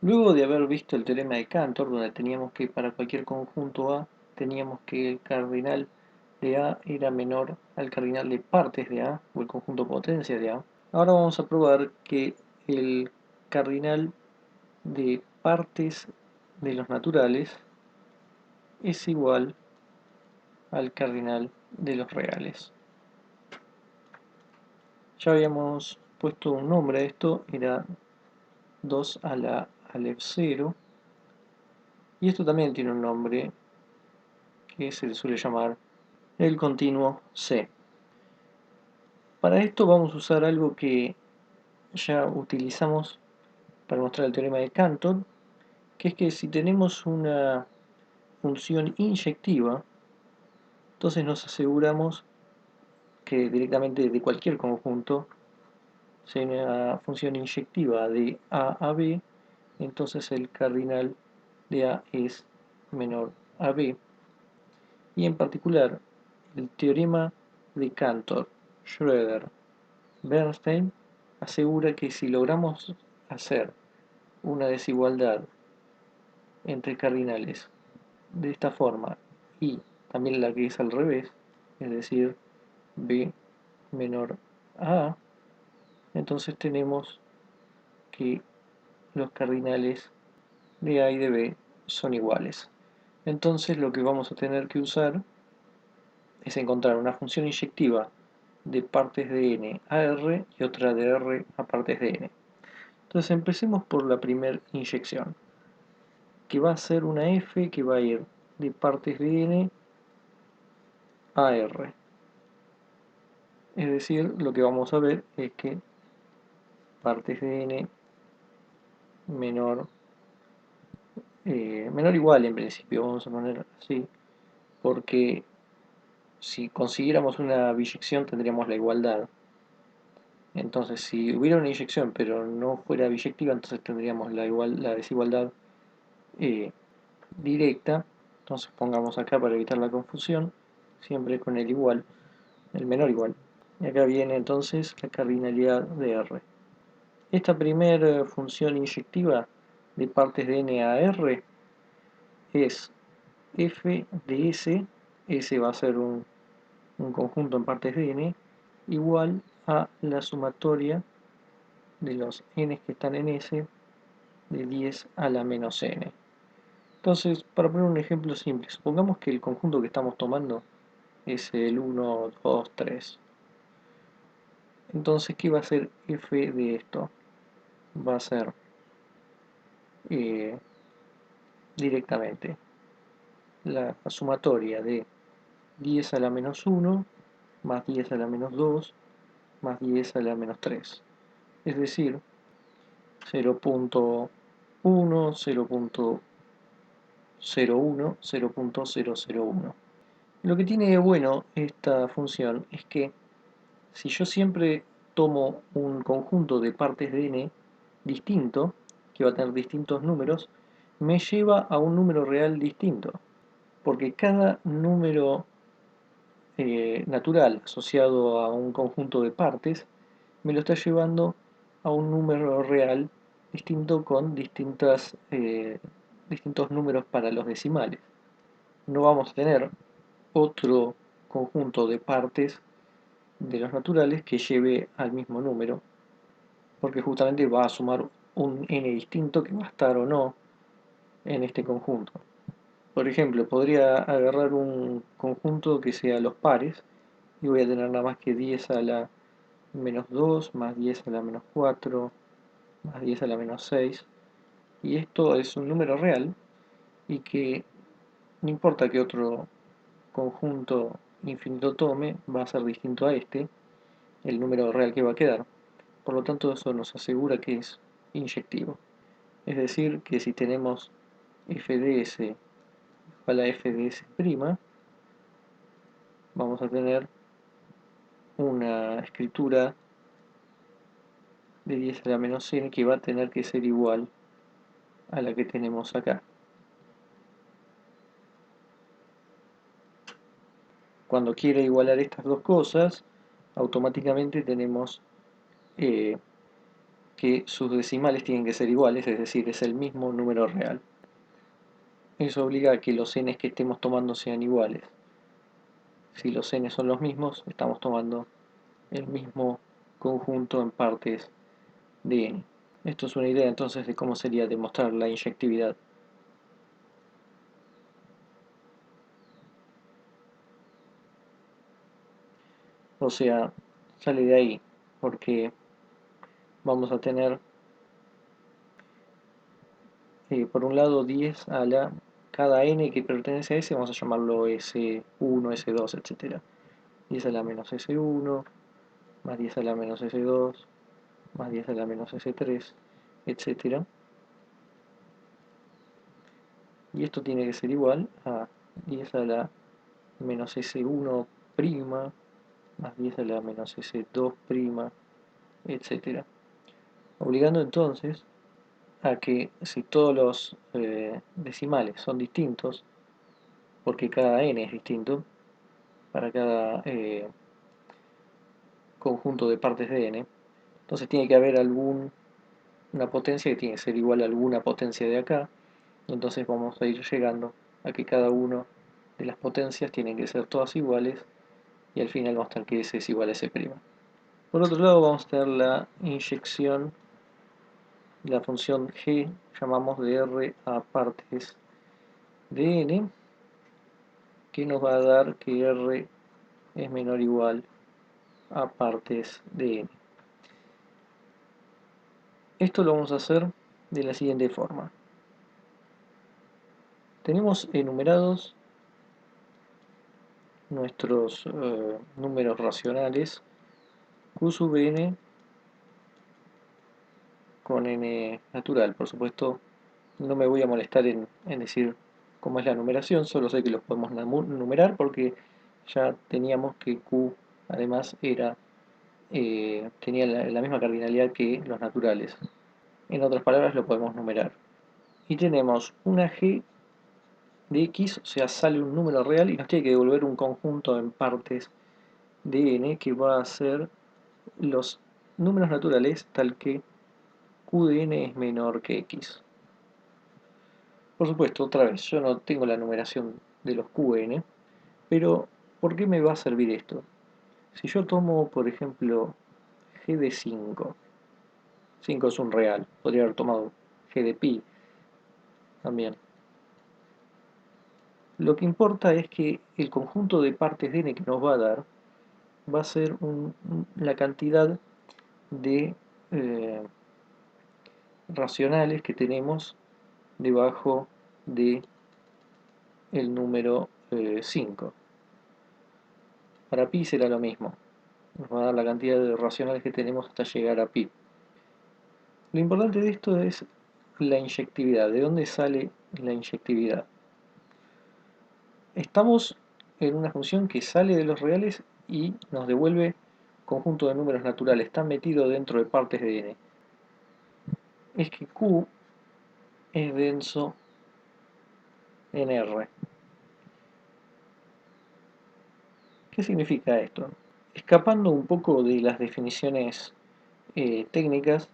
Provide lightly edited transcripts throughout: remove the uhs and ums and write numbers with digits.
Luego de haber visto el teorema de Cantor, donde teníamos que para cualquier conjunto A, teníamos que el cardinal de A era menor al cardinal de partes de A, o el conjunto potencia de A, ahora vamos a probar que el cardinal de partes de los naturales es igual al cardinal de los reales. Ya habíamos puesto un nombre a esto, era 2 a la Aleph 0, y esto también tiene un nombre que se le suele llamar el continuo C. Para esto vamos a usar algo que ya utilizamos para mostrar el teorema de Cantor, que es que si tenemos una función inyectiva, entonces nos aseguramos que directamente de cualquier conjunto, si hay una función inyectiva de A a B, entonces el cardinal de A es menor a B. Y en particular, el teorema de Cantor, Schroeder, Bernstein asegura que si logramos hacer una desigualdad entre cardinales de esta forma y también la que es al revés, es decir, b menor a A, entonces tenemos que los cardinales de A y de B son iguales. Entonces lo que vamos a tener que usar es encontrar una función inyectiva de partes de n a R y otra de R a partes de n. Entonces empecemos por la primera inyección, que va a ser una f que va a ir de partes de n a R. Es decir, lo que vamos a ver es que partes de n menor, menor igual en principio, vamos a poner así, porque si consiguiéramos una biyección tendríamos la igualdad. Entonces, si hubiera una inyección pero no fuera biyectiva, entonces tendríamos la desigualdad eh, directa. Entonces pongamos acá para evitar la confusión, siempre con el igual, el menor igual. Y acá viene entonces la cardinalidad de R. Esta primera función inyectiva de partes de n a R es f de S va a ser un conjunto en partes de n, igual a la sumatoria de los n que están en S de 10 a la menos n. Entonces, para poner un ejemplo simple, supongamos que el conjunto que estamos tomando es el 1, 2, 3. Entonces, ¿qué va a ser f de esto? Va a ser eh, directamente la sumatoria de 10 a la menos 1 más 10 a la menos 2 más 10 a la menos 3. Es decir, 0.1, 0.01, 0.001. Lo que tiene de bueno esta función es que si yo siempre tomo un conjunto de partes de n distinto, que va a tener distintos números, me lleva a un número real distinto, porque cada número natural asociado a un conjunto de partes me lo está llevando a un número real distinto con distintos números para los decimales. No vamos a tener otro conjunto de partes de los naturales que lleve al mismo número, porque justamente va a sumar un n distinto que va a estar o no en este conjunto. Por ejemplo, podría agarrar un conjunto que sea los pares y voy a tener nada más que 10 a la menos 2 más 10 a la menos 4 más 10 a la menos 6, y esto es un número real y que no importa que otro conjunto infinito tome, va a ser distinto a este, el número real que va a quedar. Por lo tanto, eso nos asegura que es inyectivo. Es decir, que si tenemos f de s igual a f de s', vamos a tener una escritura de 10 a la menos n que va a tener que ser igual a la que tenemos acá. Cuando quiera igualar estas dos cosas, automáticamente tenemos que sus decimales tienen que ser iguales, es decir, es el mismo número real. Eso obliga a que los n que estemos tomando sean iguales. Si los n son los mismos, estamos tomando el mismo conjunto en partes de n. Esto es una idea entonces de cómo sería demostrar la inyectividad. O sea, sale de ahí, porque vamos a tener, por un lado, 10 a la... Cada n que pertenece a S vamos a llamarlo S1, S2, etc. 10 a la menos S1, más 10 a la menos S2, más 10 a la menos S3, etc. Y esto tiene que ser igual a 10 a la menos S1', más 10 a la menos S2', etc. Obligando entonces a que si todos los decimales son distintos, porque cada n es distinto, para cada conjunto de partes de n, entonces tiene que haber una potencia que tiene que ser igual a alguna potencia de acá, y entonces vamos a ir llegando a que cada una de las potencias tienen que ser todas iguales, y al final vamos a tener que S es igual a S'. Por otro lado vamos a tener la inyección de la función g, llamamos de R a partes de n, que nos va a dar que R es menor o igual a partes de n. Esto lo vamos a hacer de la siguiente forma. Tenemos enumerados nuestros números racionales q sub n con n natural. Por supuesto, no me voy a molestar en decir cómo es la numeración, solo sé que los podemos numerar porque ya teníamos que q además tenía la misma cardinalidad que los naturales. En otras palabras, lo podemos numerar. Y tenemos una g de x, o sea, sale un número real y nos tiene que devolver un conjunto en partes de n que va a ser los números naturales tal que q de n es menor que x. Por supuesto, otra vez, yo no tengo la numeración de los qn, pero ¿por qué me va a servir esto? Si yo tomo, por ejemplo, g de 5, 5 es un real, podría haber tomado g de pi también. Lo que importa es que el conjunto de partes de n que nos va a dar va a ser la cantidad de racionales que tenemos debajo de el número 5. Para pi será lo mismo. Nos va a dar la cantidad de racionales que tenemos hasta llegar a pi. Lo importante de esto es la inyectividad. ¿De dónde sale la inyectividad? Estamos en una función que sale de los reales y nos devuelve conjunto de números naturales. Está metido dentro de partes de n. Es que q es denso en R. ¿Qué significa esto? Escapando un poco de las definiciones técnicas,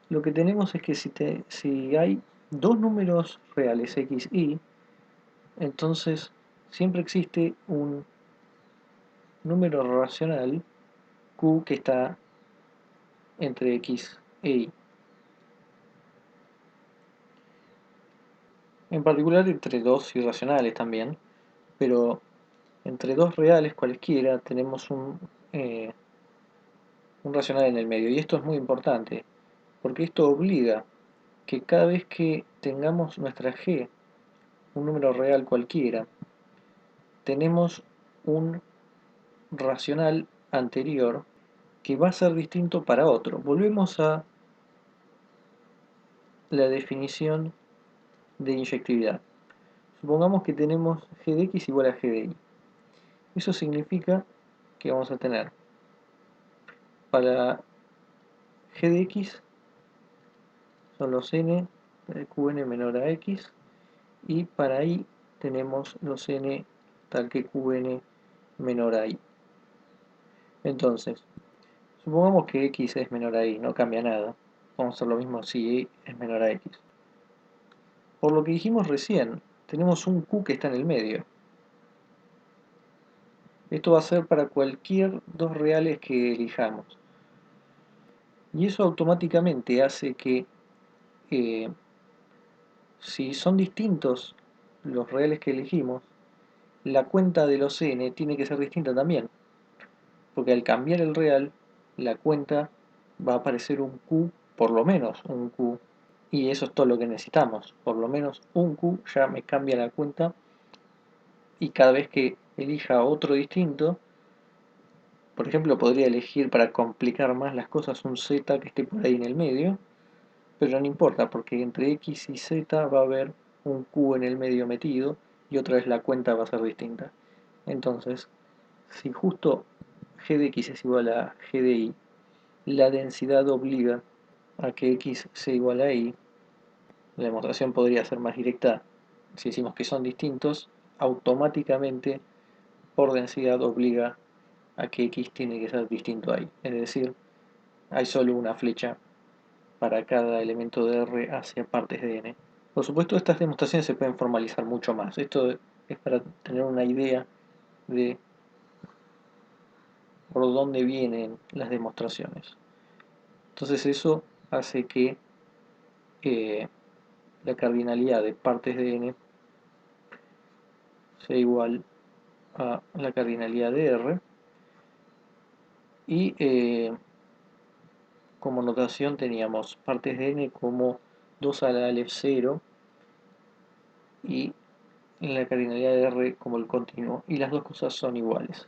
lo que tenemos es que si hay dos números reales x, y, entonces siempre existe un número racional q que está entre x e y. En particular entre dos irracionales también, pero entre dos reales cualesquiera tenemos un racional en el medio, y esto es muy importante, porque esto obliga que cada vez que tengamos nuestra g, un número real cualquiera, tenemos un racional anterior que va a ser distinto para otro. Volvemos a la definición de inyectividad. Supongamos que tenemos g de x igual a g de y. Eso significa que vamos a tener para g de x son los n de qn menor a x, y para y tenemos los n tal que qn menor a y. Entonces, supongamos que x es menor a y, no cambia nada. Vamos a hacer lo mismo si y es menor a x. Por lo que dijimos recién, tenemos un q que está en el medio. Esto va a ser para cualquier dos reales que elijamos. Y eso automáticamente hace que eh, si son distintos los reales que elegimos, la cuenta de los n tiene que ser distinta también. Porque al cambiar el real, la cuenta va a aparecer un q, por lo menos un q. Y eso es todo lo que necesitamos. Por lo menos un q ya me cambia la cuenta. Y cada vez que elija otro distinto, por ejemplo, podría elegir para complicar más las cosas un z que esté por ahí en el medio, pero no importa porque entre x y z va a haber un q en el medio metido y otra vez la cuenta va a ser distinta. Entonces, si justo g de x es igual a g de y, la densidad obliga a que x sea igual a y, la demostración podría ser más directa si decimos que son distintos, automáticamente por densidad obliga a que x tiene que ser distinto a y. Es decir, hay solo una flecha para cada elemento de R hacia partes de n. Por supuesto, estas demostraciones se pueden formalizar mucho más. Esto es para tener una idea de por dónde vienen las demostraciones. Entonces eso hace que eh, la cardinalidad de partes de n sea igual a la cardinalidad de R y como notación teníamos partes de n como 2 a la Aleph 0 y la cardinalidad de R como el continuo, y las dos cosas son iguales.